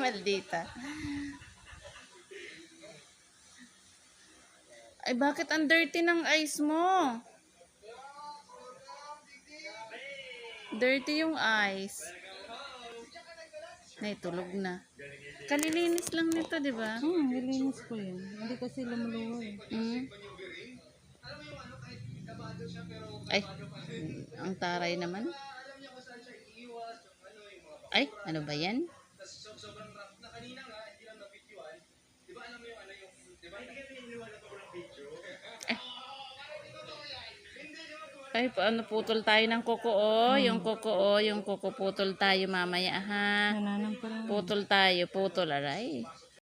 Maldita. Ay, bakit ang dirty ng eyes mo? Dirty yung eyes. Naitulog na. Kalilinis lang nito, di ba? Nilinis ko yun. Hindi kasi lumuluwa eh. Ay, ang taray naman. Ay, ano ba yan? Ay, paano putol tayo ng kuko, oh. Yung kuko, oh. Yung kuko, putol tayo mamaya, ha? Nananang pa rin. Putol tayo, putol, aray.